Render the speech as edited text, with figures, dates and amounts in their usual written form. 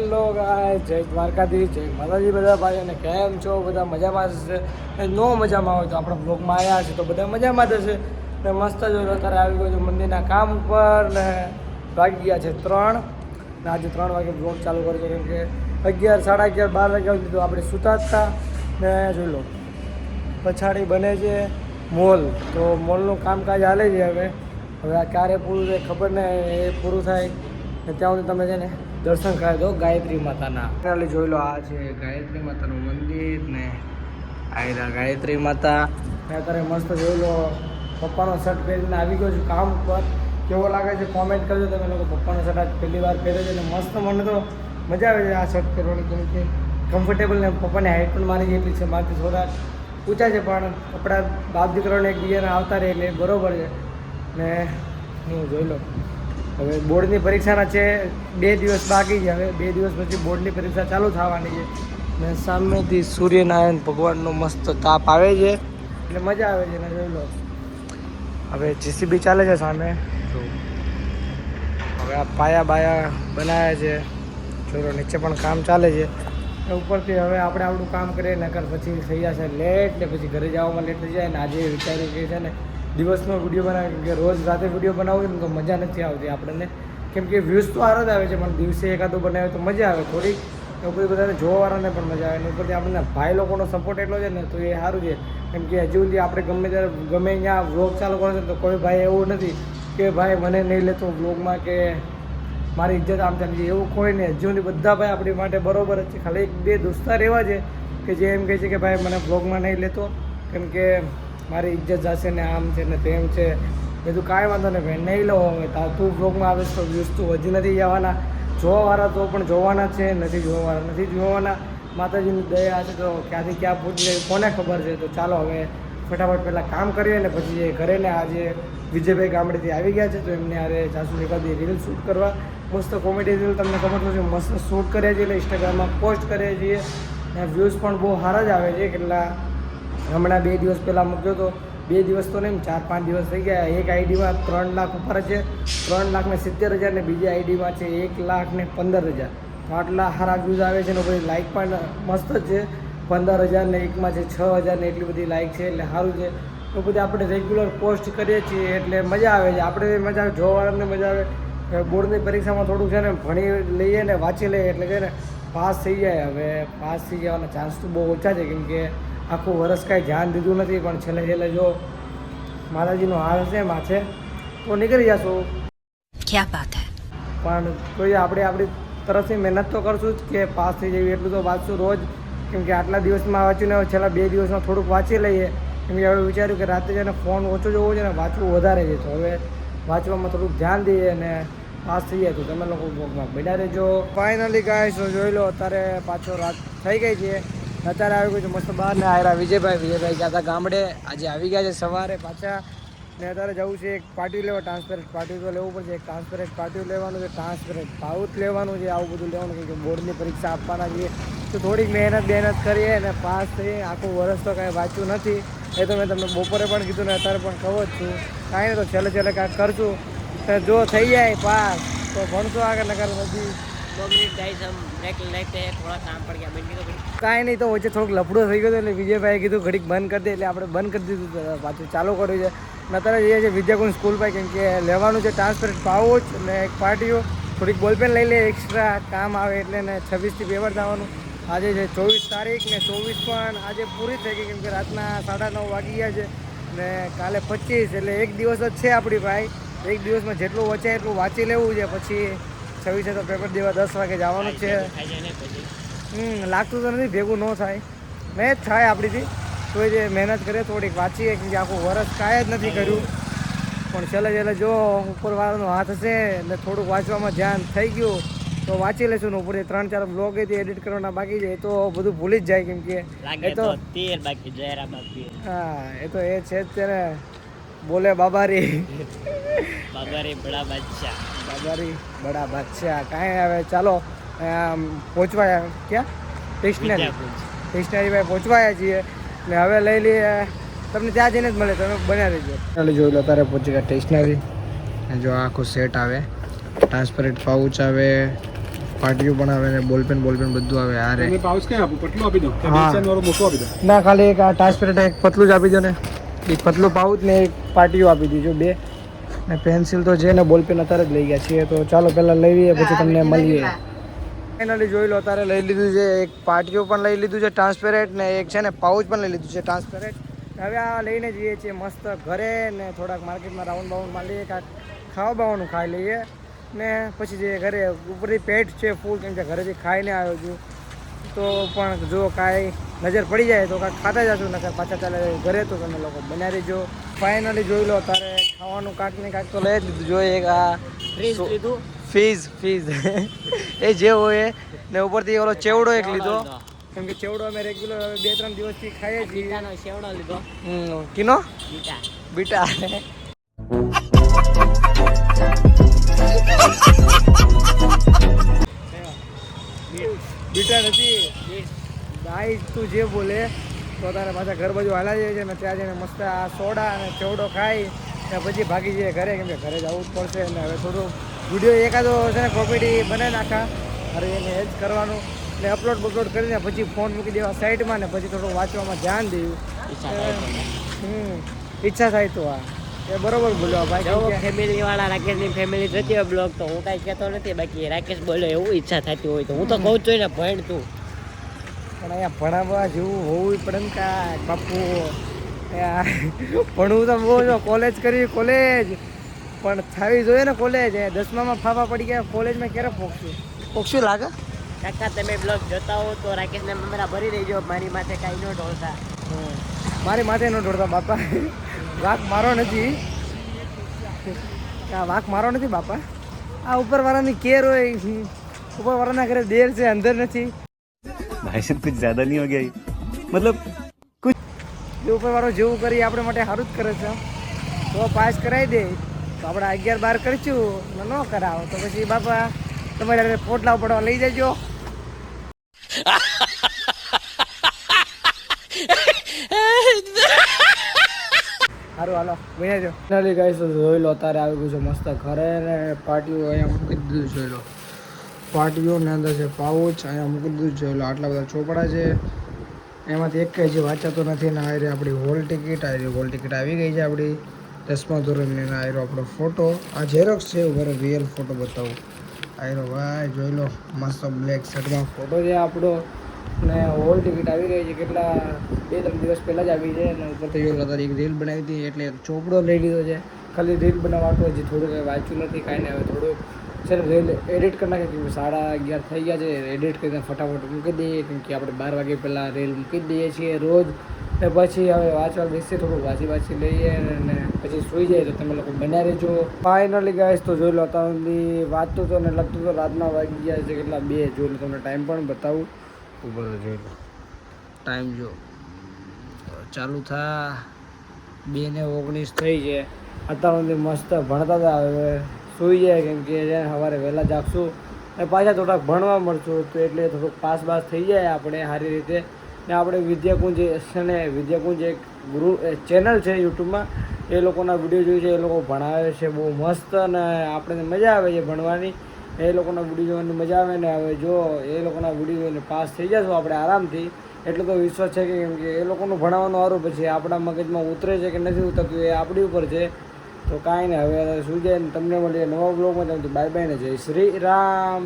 Hello ગાય, જય દ્વારકાધીશ, જય માતાજી બધા ભાઈ. અને કેમ છો બધા? મજામાં હશે. નો મજામાં હોય તો આપણા બ્લોગમાં આવ્યા છે તો બધા મજામાં જ હશે. ને મસ્ત જો અત્યારે આવી ગયો છું મંદિરના કામ ઉપર ને વાગી ગયા છે 3 ને આજે 3 વાગે બ્લોગ ચાલુ કરજો કેમ કે 11, 11:30, 12 વાગ્યા સુધી તો આપણે સૂતા જ હતા. ને જોઈ લો પછાડી બને છે મોલ, તો મોલનું કામકાજ હાલે છે. હવે આ ક્યારે પૂરું થાય ખબર ને, એ પૂરું થાય ને ત્યાં સુધી તમે છે ને દર્શન કરાવી દો ગાયત્રી માતાના. એટલે જોઈ લો આ છે ગાયત્રી માતાનું મંદિર ને આ ગાયત્રી માતા. ને અત્યારે મસ્ત જોઈ લો પપ્પાનો શર્ટ પહેરીને આવી ગયો છું કામ ઉપર. કેવો લાગે છે કોમેન્ટ કરજો તમે લોકો. પપ્પાનો શર્ટ આજ પહેલી વાર પહેર્યો છે ને મસ્ત, મને તો મજા આવે છે આ શર્ટ પહેરવાની કેમ કે કમ્ફર્ટેબલ ને પપ્પાની હાઇટ પણ મારી જેટલી છે, મારાથી થોડા ઊંચા છે પણ કપડાં બાપ દીકરાને એકબીજાને આવતા રહે એટલે બરાબર છે. ને હું જોઈ લો હવે બોર્ડની પરીક્ષાના છે 2 દિવસ બાકી છે. હવે 2 દિવસ પછી બોર્ડની પરીક્ષા ચાલુ થવાની છે ને સામેથી સૂર્યનારાયણ ભગવાનનો મસ્ત તાપ આવે છે એટલે મજા આવે છે. ને જોઈ લો હવે જીસીબી ચાલે છે સામે. હવે આ પાયા બનાવ્યા છે, જોઈ લો નીચે પણ કામ ચાલે છે. ઉપરથી હવે આપણે આપણું કામ કરીએ નકર પછી થઈ જશે લેટ ને પછી ઘરે જવામાં લેટ થઈ જાય. ને આજે વિચાર્યું કે છે ને દિવસનો વિડીયો બનાવે કેમ કે રોજ રાતે વિડીયો બનાવું ને તો મજા નથી આવતી આપણને, કેમ કે વ્યૂઝ તો સારા જ આવે છે પણ દિવસે એકાદું બનાવે તો મજા આવે થોડીક. ઉપરથી બધાને જોવાવાળાને પણ મજા આવે. ને ઉપરથી આપણને ભાઈ લોકોનો સપોર્ટ એટલો છે ને તો એ સારું છે. કેમ કે હજુ સુધી આપણે ગમે ત્યારે ગમે ત્યાં વ્લોગ ચાલુ કરો છે તો કોઈ ભાઈ એવું નથી કે ભાઈ મને નહીં લેતો વ્લોગમાં કે મારી ઇજ્જત આમ ચાલી એવું કોઈ નહીં. હજુ સુધી બધા ભાઈ આપણી માટે બરાબર જ છે. ખાલી 1-2 દોસ્તાર એવા છે કે જે એમ કહે છે કે ભાઈ મને વ્લોગમાં નહીં લેતો કેમ કે મારી ઇજ્જત જશે ને આમ છે ને તેમ છે. બધું કાંઈ વાંધો નહીં ભાઈ, નહીં લો. હવે તું બ્લોગમાં આવીશ તો વ્યૂઝ તું હજી નથી જવાના. જોવાવાળા તો પણ જોવાના છે, નથી જોવાના. માતાજીની દયા છે તો ક્યાંથી ક્યાં પહોંચી જાય કોને ખબર છે. તો ચાલો હવે ફટાફટ પહેલાં કામ કરીએ ને પછી ઘરે. ને આજે વિજયભાઈ ગામડેથી આવી ગયા છે તો એમને આજે જાસુ એકાદી રીલ શૂટ કરવા. મસ્ત કોમેડી રીલ તમને ખબર તો છે, મસ્ત શૂટ કરીએ છીએ એટલે ઇન્સ્ટાગ્રામમાં પોસ્ટ કરીએ છીએ. અને વ્યૂઝ પણ બહુ સારા જ આવે છે. કેટલા હમણાં 2 દિવસ પહેલાં મૂક્યો તો 2 દિવસ તો નહીં 4-5 દિવસ થઈ ગયા. એક આઈડીમાં 3 લાખ ઉપર છે, 3,70,000 ને બીજી આઈડીમાં છે 1,15,000. તો આટલા સારા વ્યૂઝ આવે છે ને પછી લાઇક પણ મસ્ત જ છે. 15,000 ને એકમાં છે 6,000 ને એટલી બધી લાઇક છે એટલે સારું છે. તો બધી આપણે રેગ્યુલર પોસ્ટ કરીએ છીએ એટલે મજા આવે છે. આપણે મજા આવે, જોવાવાળાને મજા આવે. બોર્ડની પરીક્ષામાં થોડુંક છે ને ભણી લઈએ ને વાંચી લઈએ એટલે કે ને પાસ થઈ જાય. હવે પાસ થઈ જવાના ચાન્સ તો બહુ ઓછા છે કેમ કે આખું વર્ષ કાંઈ ધ્યાન દીધું નથી પણ છેલ્લે જો માતાજીનો હાલ છે માથે તો નીકળી જશું. ક્યા બાત હૈ. પણ કોઈ આપણે આપણી તરફથી મહેનત તો કરશું જ કે પાસ થઈ જઈએ એટલું તો વાંચશું રોજ. કેમ કે આટલા દિવસમાં વાંચ્યું ને છેલ્લા 2 દિવસમાં થોડુંક વાંચી લઈએ. કેમ કે હવે વિચાર્યું કે રાતે જઈને ફોન ઓછો જોવો છે ને વાંચવું વધારે છે તો હવે વાંચવામાં થોડુંક ધ્યાન દઈએ અને પાસ થઈ જાય તો તમે લોકો બ્લોગમાં બન્યા રહેજો. ફાઇનલી ગાઈસ તો જોઈ લો અત્યારે પાછો રાત થઈ ગઈ છે. અત્યારે આવી ગયું છે મસ્ત બહાર ને આયરા વિજયભાઈ ગયા હતા ગામડે, આજે આવી ગયા છે સવારે પાછા. ને અત્યારે જવું છે એક પાટિયું લેવા, ટ્રાન્સપેરન્ટ પાટિયું તો લેવું પડશે. એક ટ્રાન્સપેરન્ટ પાટિયું લેવાનું છે, ટ્રાન્સપેરન્ટ પાઉચ લેવાનું છે, આવું બધું લેવાનું કેમ કે બોર્ડની પરીક્ષા આપવાના છીએ તો થોડીક મહેનત કરીએ અને પાસ થઈએ. આખું વર્ષ તો કાંઈ વાંચ્યું નથી એ તો મેં તમને બપોરે પણ કીધું ને અત્યારે પણ કહું જ છું. કાંઈ નહીં તો છેલ્લે કાંઈક કરશું. જો થઈ જાય પાસ તો ભણશું આગળ, નકર પછી 2 मिनट गाइस हम ब्रेक लेते हैं, थोड़ा काम पड़ गया मिलने को. કાંઈ નહીં તો વચ્ચે થોડુંક લફડો થઈ ગયો એટલે વિજયભાઈએ કીધું ઘડીક બંધ કરી દે એટલે આપણે બંધ કરી દીધું, પાછું ચાલુ કર્યું છે. અને અત્યારે જઈએ છીએ વિદ્યાકુંજ સ્કૂલ પર કેમ કે લેવાનું છે ટ્રાન્સપેરન્ટ પાઉચ અને એક પાટિયું. થોડીક બોલપેન લઈ લે એક્સ્ટ્રા કામ આવે એટલે ને 26થી પેપર થવાનું. આજે છે 24 તારીખ ને 24 પણ આજે પૂરી થઈ ગઈ કેમ કે રાતના 9:30 વાગી ગયા છે. ને કાલે 25 એટલે 1 દિવસ જ છે આપણી ભાઈ. 1 દિવસમાં જેટલું વચાય એટલું વાંચી લેવું છે. પછી 26 તો પેપર દેવા 10 વાગે જવાનું છે. લાગતું તો નથી ભેગું ન થાય, મેં જ થાય આપણીથી. તો જે મહેનત કરીએ થોડીક વાંચીએ કેમ કે આખું વરસ કાંઈ જ નથી કર્યું પણ છેલ્લે જો ઉપરવાળાનો હાથ હશે એટલે થોડુંક વાંચવામાં ધ્યાન થઈ ગયું તો વાંચી લેશું. ને ઉપર 3-4 બ્લોગ એડિટ કરવાના બાકી છે એ તો બધું ભૂલી જ જાય કેમ કે એ તો હા એ તો એ છે જ તેને બોલે બાબારી બડા બાદશાહ. કાંઈ હવે ચાલો પહોંચવાયા ક્યાં સ્ટેશનરી ભાઈ પહોંચવાયા છીએ ને હવે લઈ લઈએ તમને ત્યાં જઈને જ મળે, તમે બન્યા રહેજો. ચાલો જોઈ લો તારે પહોંચી ગયા સ્ટેશનરી. જો આખું સેટ આવે, ટ્રાન્સપેરન્ટ પાઉચ આવે, પાટિયું પણ આવે ને બોલપેન બધું આવે હારે. તમે પાઉચ ક્યાં આપું? પટલું આપી દો કે હા. બેચેન વાળું મોટું આપી દો? ના ખાલી એક આ ટ્રાન્સપેરન્ટ એક પતલું જ આપી દો ને, એક પતલું પાઉચ ને એક પાટિયું આપી દીજો બે. ને પેન્સિલ તો છે ને બોલપેન અત્યારે જ લઈ ગયા છીએ, તો ચાલો પહેલાં લઈ લઈએ પછી તમને મળીએ. ફાઇનલી જોઈ લો અત્યારે લઈ લીધું છે, એક પાટિયું પણ લઈ લીધું છે ટ્રાન્સપેરેન્ટ ને એક છે ને પાઉચ પણ લઈ લીધું છે ટ્રાન્સપેરેન્ટ. હવે આ લઈને જઈએ છીએ મસ્ત ઘરે ને થોડાક માર્કેટમાં રાઉન્ડ બાઉન્ડ મારી લઈએ, કાંઈક ખાવા બાવાનું ખાઈ લઈએ ને પછી જઈએ ઘરે. ઉપરથી પેટ છે ફૂલ, કેમ કે ઘરેથી ખાઈને આવ્યો છું, તો પણ જો કાંઈ નજર પડી જાય તો કાંઈક ખાતા જશું, નકર પાછા ચાલે ઘરે. તો તમે લોકો બન્યા રહીજો. ફાઇનલી જોઈ લો અત્યારે ખાવાનું કાંઈક ને કાંઈક તો લઈ જ લીધું. જો એક આ ફ્રીજ લીધું. ફીઝ એ જે હોય ને ઉપરથી ઓલો ચેવડો એક લીધો, કેમ કે ચેવડો અમે રેગ્યુલર હવે 2-3 દિવસથી ખાઈએ છીએ. બીટાનો સેવડો લીધો. Kino beta. બીટા નથી ભાઈ, તું જે બોલે તો તારે પાછા ઘર બાજુ હાલા જાય છે ને ત્યાં જઈને મસ્ત આ સોડા અને ચેવડો ખાઈ ને પછી ભાગી જઈએ ઘરે, કેમ કે ઘરે જવું જ પડશે. ને હવે થોડું વિડીયો એકાદો છે ને કોમેડી બનાવી નાખા, અરે એને એ જ કરવાનું ને અપલોડ કરીને પછી ફોન મૂકી દેવા સાઈડમાં ને પછી થોડું વાંચવામાં ધ્યાન દેવું. ઈચ્છા થાય તો આ એ બરોબર બોલ્યો ભાઈ. ફેમિલી વાળા રાકેશની ફેમિલી જોતી હોય બ્લોગ તો હું કાંઈ કહેતો નથી, બાકી રાકેશ બોલ્યો એવું ઈચ્છા થતી હોય તો હું તો કહું છું ને ભણ તું. પણ અહીંયા ભણાવવા જેવું હોવું પડે ને કાંઈક બાપુ. ભણવું તો બહુ જો કોલેજ કરવી કોલેજ, પણ થવી જોઈએ ને કોલેજ. 10મામાં ફાફા પડી ગયા, કોલેજમાં ક્યારે પોખશું લાગે. કાકા તમે બ્લોગ જોતા હો તો રાકેશને મેમરા ભરી દેજો, મારી માથે કાંઈ ન ઢોળતા. મારી માથે ન ઢોળતા બાપા, વાંક મારો નથી, વાંક મારો નથી બાપા. આ ઉપરવાળાની કેર હોય, ઉપરવાળાના ઘરે દેર છે અંદર નથી. भाई साहब कुछ ज्यादा नहीं हो गया ये? मतलब कुछ જે ઉપરવાળો જેવું કરી આપણે માટે સારું જ કરે છે. તો પાસ કરાવી દે તો આપણે 11-12 કરીશું, ન કરાવો તો પછી બાપા તમારે પોટલા પડવા લઈ જજો. સારું હાલો ભણ્યા જો. ફાઇનલી ગાઈસ તો જોઈ લો અત્યારે આવી ગયું છે મસ્ત ઘરે ને પાટિયું અહીંયા મૂકી દીધું. જોઈ લો પાટિયું ને અંદર છે પાઉચ, અહીંયા મૂકી દીધું. જોઈ લો આટલા બધા ચોપડા છે, એમાંથી એક કંઈ જે વાંચાતો નથી ને. આવી આપણી હોલ ટિકિટ આવી ગઈ છે આપણી 10મા ધોરણની. આવ્યો આપણો ફોટો, આ ઝેરોક્સ છે, બરો રિયલ ફોટો બતાવું. આવ્યો ભાઈ જોઈ લો મસ્ત બ્લેક શર્ટમાં ફોટો છે આપણો ને. હોલ ટિકિટ આવી ગઈ છે, કેટલા 2-3 દિવસ પહેલાં જ આવી છે. અને ઉપરથી જો અત્યારે એક રીલ બનાવી હતી એટલે એક ચોપડો લઈ લીધો છે. ખાલી રીલ બનાવવાનું હજી થોડું કંઈ વાંચ્યું નથી કાંઈ ને. હવે થોડુંક છે ને રીલ એડિટ કરી નાખે, કેમ કે 11:30 થઈ ગયા છે. એડિટ કરીને ફટાફટ મૂકી દઈએ, કેમ કે આપણે 12 વાગે પહેલાં રીલ મૂકી દઈએ છીએ રોજ. ને પછી હવે વાંચવા બેસીએ, થોડુંક વાંચી લઈએ અને પછી સૂઈ જાય. તો તમે લોકો બન્યા રહેજો. ફાઇનલી ગાઈસ તો જોઈ લો અત્યારે વાંચતું તો ને લખતું તો રાતના વાગી ગયા છે કેટલા 2. જોઈ લો તમને ટાઈમ પણ બતાવું. ઉપર જોઈ લો ટાઈમ જો ચાલુ થા 2:19 થઈ છે. અત્યાર સુધી મસ્ત ભણતા હતા, હવે સૂઈ જાય કેમ કે સવારે વહેલા જાગશું અને પાછા થોડાક ભણવા મળશું, તો એટલે થોડુંક પાસ થઈ જાય આપણે સારી રીતે. ને આપણે વિદ્યાકુંજ છે ને, વિદ્યાકુંજ એક ચેનલ છે યુટ્યુબમાં, એ લોકોના વિડીયો જોઈ છે, એ લોકો ભણાવે છે બહુ મસ્ત અને આપણને મજા આવે છે ભણવાની. એ લોકોના વિડીયો જોવાની મજા આવે ને. હવે જો એ લોકોના વિડીયો જોઈને પાસ થઈ જશું આપણે આરામથી, એટલો તો વિશ્વાસ છે કે કેમ કે એ લોકોનું ભણાવવાનું સારું, પછી આપણા મગજમાં ઉતરે છે કે નથી ઉતરતું એ આપણી ઉપર છે. તો કાંઈ નહીં, હવે શું જાય ને તમને મળીએ નવા બ્લોગમાં. બાય બાય ને જય શ્રી રામ.